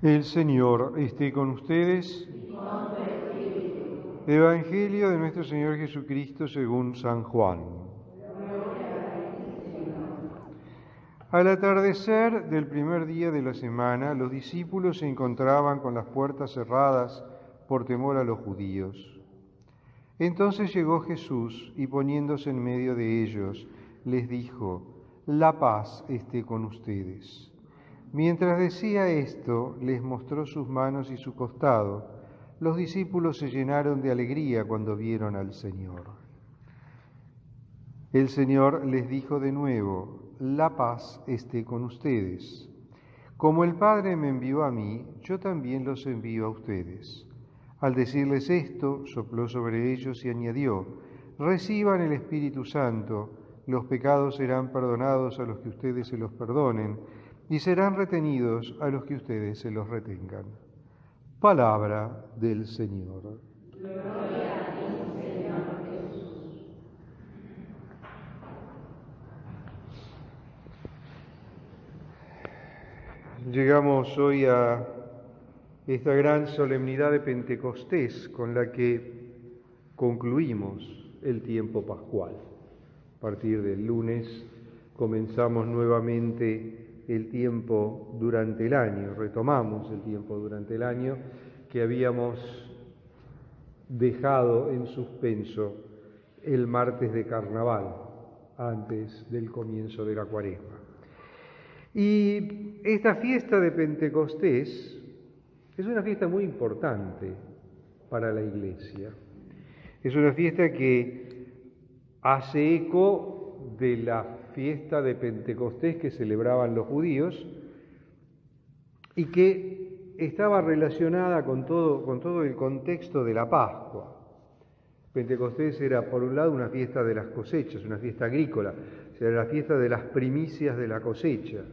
El Señor esté con ustedes. Evangelio de nuestro Señor Jesucristo según San Juan. Al atardecer del primer día de la semana, los discípulos se encontraban con las puertas cerradas por temor a los judíos. Entonces llegó Jesús y poniéndose en medio de ellos, les dijo: «La paz esté con ustedes». Mientras decía esto, les mostró sus manos y su costado. Los discípulos se llenaron de alegría cuando vieron al Señor. El Señor les dijo de nuevo: «La paz esté con ustedes. Como el Padre me envió a mí, yo también los envío a ustedes». Al decirles esto, sopló sobre ellos y añadió: «Reciban el Espíritu Santo, los pecados serán perdonados a los que ustedes se los perdonen, y serán retenidos a los que ustedes se los retengan». Palabra del Señor. Gloria a ti, Señor Jesús. Llegamos hoy a esta gran solemnidad de Pentecostés con la que concluimos el tiempo pascual. A partir del lunes comenzamos nuevamente el tiempo durante el año, retomamos el tiempo durante el año que habíamos dejado en suspenso el martes de Carnaval, antes del comienzo de la Cuaresma. Y esta fiesta de Pentecostés es una fiesta muy importante para la Iglesia. Es una fiesta que hace eco de la fiesta de Pentecostés que celebraban los judíos y que estaba relacionada con todo el contexto de la Pascua. Pentecostés era, por un lado, una fiesta de las cosechas, una fiesta agrícola, o sea, la fiesta de las primicias de la cosecha.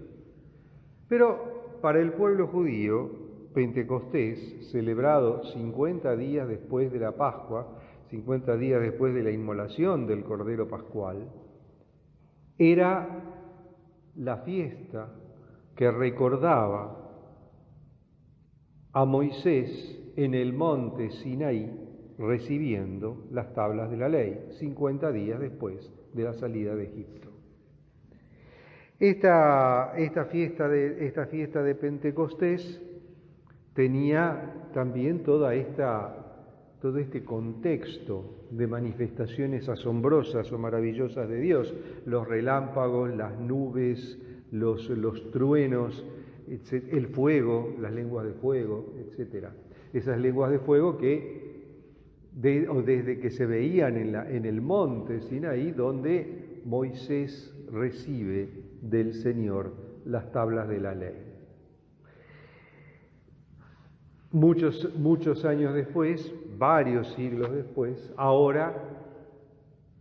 Pero para el pueblo judío, Pentecostés, celebrado 50 días después de la Pascua, 50 días después de la inmolación del Cordero Pascual, era la fiesta que recordaba a Moisés en el monte Sinaí recibiendo las tablas de la ley, 50 días después de la salida de Egipto. Esta fiesta de Pentecostés tenía también todo este contexto de manifestaciones asombrosas o maravillosas de Dios, los relámpagos, las nubes, los truenos, el fuego, las lenguas de fuego, etc. Esas lenguas de fuego que desde que se veían en el monte Sinaí, donde Moisés recibe del Señor las tablas de la ley. Muchos años después, varios siglos después, ahora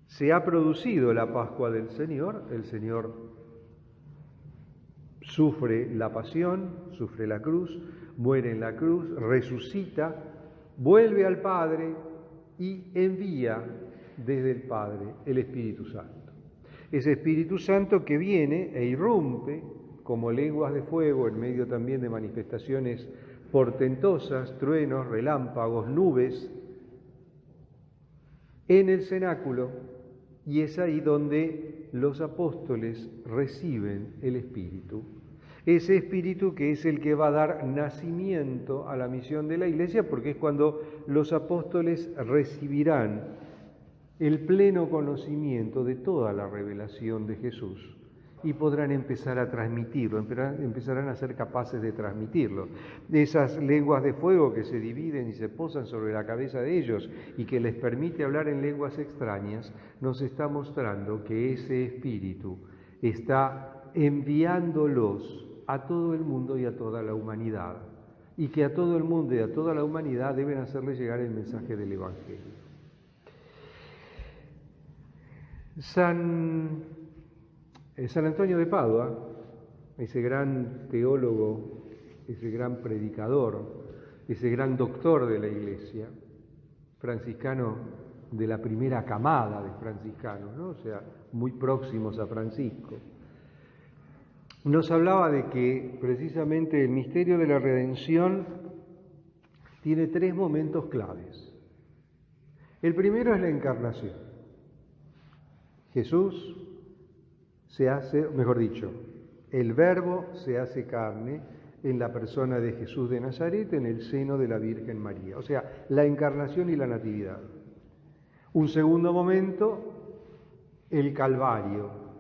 se ha producido la Pascua del Señor. El Señor sufre la pasión, sufre la cruz, muere en la cruz, resucita, vuelve al Padre y envía desde el Padre el Espíritu Santo. Ese Espíritu Santo que viene e irrumpe como lenguas de fuego en medio también de manifestaciones portentosas, truenos, relámpagos, nubes, en el cenáculo, y es ahí donde los apóstoles reciben el Espíritu. Ese Espíritu que es el que va a dar nacimiento a la misión de la Iglesia, porque es cuando los apóstoles recibirán el pleno conocimiento de toda la revelación de Jesús y podrán empezar a transmitirlo, empezarán a ser capaces de transmitirlo. Esas lenguas de fuego que se dividen y se posan sobre la cabeza de ellos y que les permite hablar en lenguas extrañas, nos está mostrando que ese Espíritu está enviándolos a todo el mundo y a toda la humanidad, y que a todo el mundo y a toda la humanidad deben hacerle llegar el mensaje del Evangelio. San Antonio de Padua, ese gran teólogo, ese gran predicador, ese gran doctor de la Iglesia, franciscano de la primera camada de franciscanos, ¿no? O sea, muy próximos a Francisco. nos hablaba de que precisamente el misterio de la redención tiene 3 momentos claves. El primero es la encarnación. Jesús se hace, mejor dicho, el Verbo se hace carne en la persona de Jesús de Nazaret en el seno de la Virgen María. O sea, la encarnación y la natividad. Un segundo momento, el Calvario.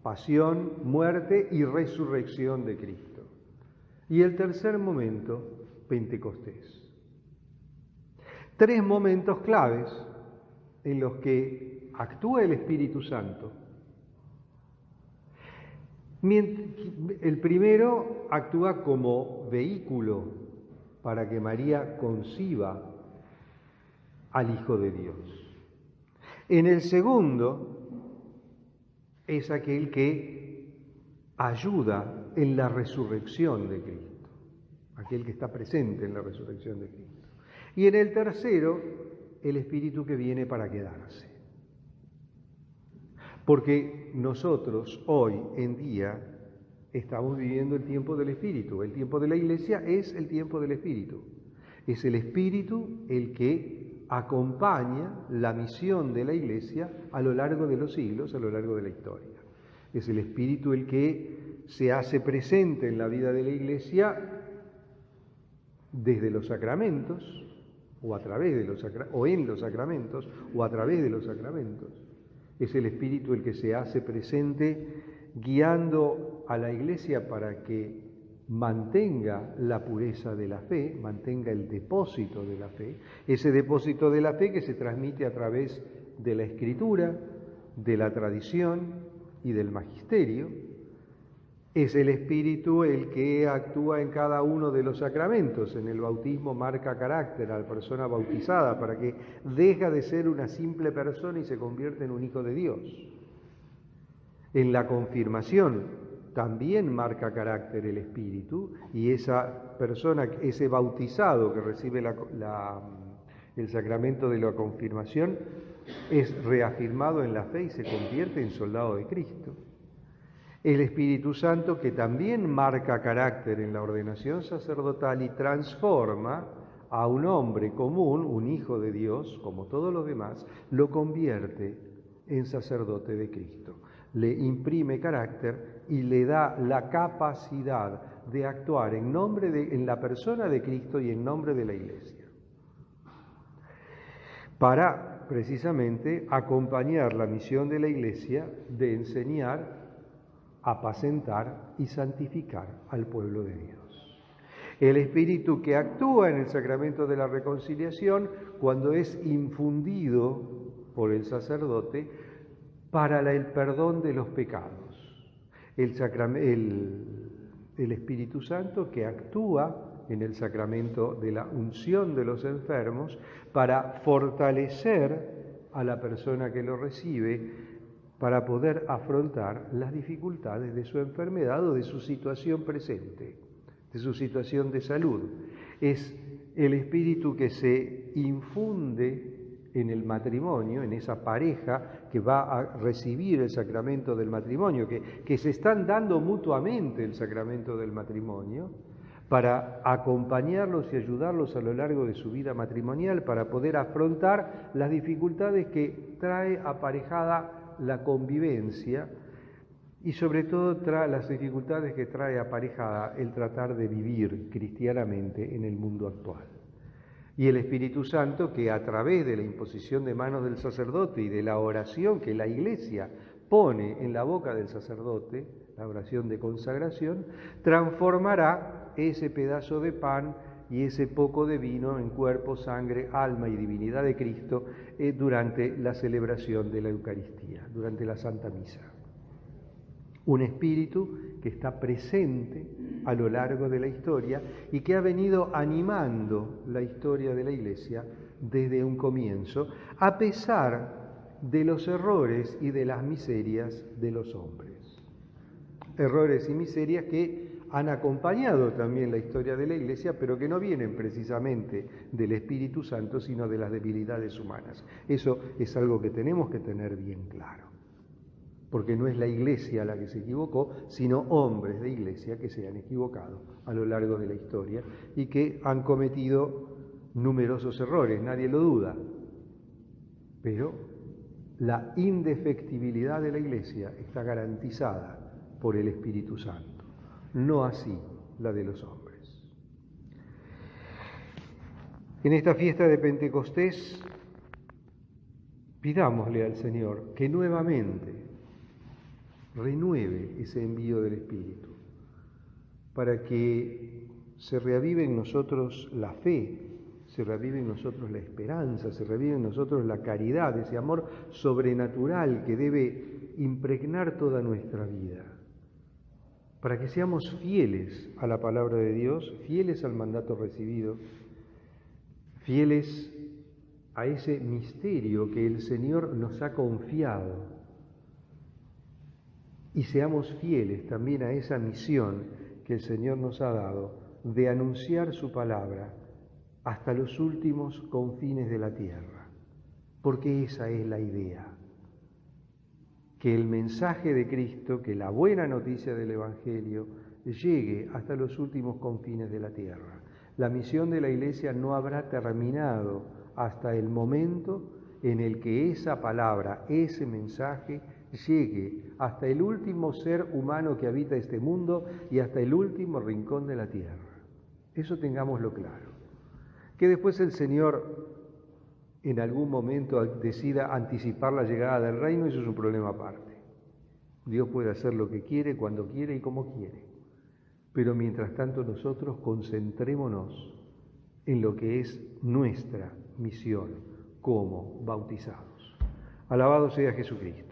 Pasión, muerte y resurrección de Cristo. Y el tercer momento, Pentecostés. 3 momentos claves en los que actúa el Espíritu Santo. El primero actúa como vehículo para que María conciba al Hijo de Dios. En el segundo es aquel que ayuda en la resurrección de Cristo, aquel que está presente en la resurrección de Cristo. Y en el tercero, el Espíritu que viene para quedarse. Porque nosotros hoy en día estamos viviendo el tiempo del Espíritu. El tiempo de la Iglesia es el tiempo del Espíritu. Es el Espíritu el que acompaña la misión de la Iglesia a lo largo de los siglos, a lo largo de la historia. Es el Espíritu el que se hace presente en la vida de la Iglesia desde los sacramentos, o a través de los o en los sacramentos, o a través de los sacramentos. Es el Espíritu el que se hace presente guiando a la Iglesia para que mantenga la pureza de la fe, mantenga el depósito de la fe, ese depósito de la fe que se transmite a través de la Escritura, de la tradición y del magisterio. Es el Espíritu el que actúa en cada uno de los sacramentos. En el bautismo marca carácter a la persona bautizada para que deja de ser una simple persona y se convierte en un hijo de Dios. En la confirmación también marca carácter el Espíritu y esa persona, ese bautizado que recibe el sacramento de la confirmación es reafirmado en la fe y se convierte en soldado de Cristo. El Espíritu Santo, que también marca carácter en la ordenación sacerdotal y transforma a un hombre común, un hijo de Dios, como todos los demás, lo convierte en sacerdote de Cristo. Le imprime carácter y le da la capacidad de actuar en la persona de Cristo y en nombre de la Iglesia, para precisamente acompañar la misión de la Iglesia de enseñar, apacentar y santificar al pueblo de Dios. El Espíritu que actúa en el sacramento de la reconciliación cuando es infundido por el sacerdote para el perdón de los pecados. El Espíritu Santo que actúa en el sacramento de la unción de los enfermos para fortalecer a la persona que lo recibe para poder afrontar las dificultades de su enfermedad o de su situación presente, de su situación de salud. Es el Espíritu que se infunde en el matrimonio, en esa pareja que va a recibir el sacramento del matrimonio, que se están dando mutuamente el sacramento del matrimonio, para acompañarlos y ayudarlos a lo largo de su vida matrimonial, para poder afrontar las dificultades que trae aparejada la convivencia y sobre todo las dificultades que trae aparejada el tratar de vivir cristianamente en el mundo actual. Y el Espíritu Santo que a través de la imposición de manos del sacerdote y de la oración que la Iglesia pone en la boca del sacerdote, la oración de consagración, transformará ese pedazo de pan y ese poco de vino en cuerpo, sangre, alma y divinidad de Cristo durante la celebración de la Eucaristía, durante la Santa Misa. Un espíritu que está presente a lo largo de la historia y que ha venido animando la historia de la Iglesia desde un comienzo, a pesar de los errores y de las miserias de los hombres. Errores y miserias que han acompañado también la historia de la Iglesia, pero que no vienen precisamente del Espíritu Santo, sino de las debilidades humanas. Eso es algo que tenemos que tener bien claro. porque no es la Iglesia la que se equivocó, sino hombres de Iglesia que se han equivocado a lo largo de la historia y que han cometido numerosos errores, nadie lo duda. Pero la indefectibilidad de la Iglesia está garantizada por el Espíritu Santo, no así la de los hombres. En esta fiesta de Pentecostés, pidámosle al Señor que nuevamente renueve ese envío del Espíritu, para que se reavive en nosotros la fe, se reavive en nosotros la esperanza, se reavive en nosotros la caridad, ese amor sobrenatural que debe impregnar toda nuestra vida, para que seamos fieles a la palabra de Dios, fieles al mandato recibido, fieles a ese misterio que el Señor nos ha confiado, y seamos fieles también a esa misión que el Señor nos ha dado de anunciar su palabra hasta los últimos confines de la tierra, porque esa es la idea, que el mensaje de Cristo, que la buena noticia del Evangelio llegue hasta los últimos confines de la tierra. La misión de la Iglesia no habrá terminado hasta el momento en el que esa palabra, ese mensaje, llegue hasta el último ser humano que habita este mundo y hasta el último rincón de la tierra. Eso tengámoslo claro. Que después el Señor en algún momento decida anticipar la llegada del reino, eso es un problema aparte. Dios puede hacer lo que quiere, cuando quiere y como quiere. Pero mientras tanto nosotros concentrémonos en lo que es nuestra misión como bautizados. Alabado sea Jesucristo.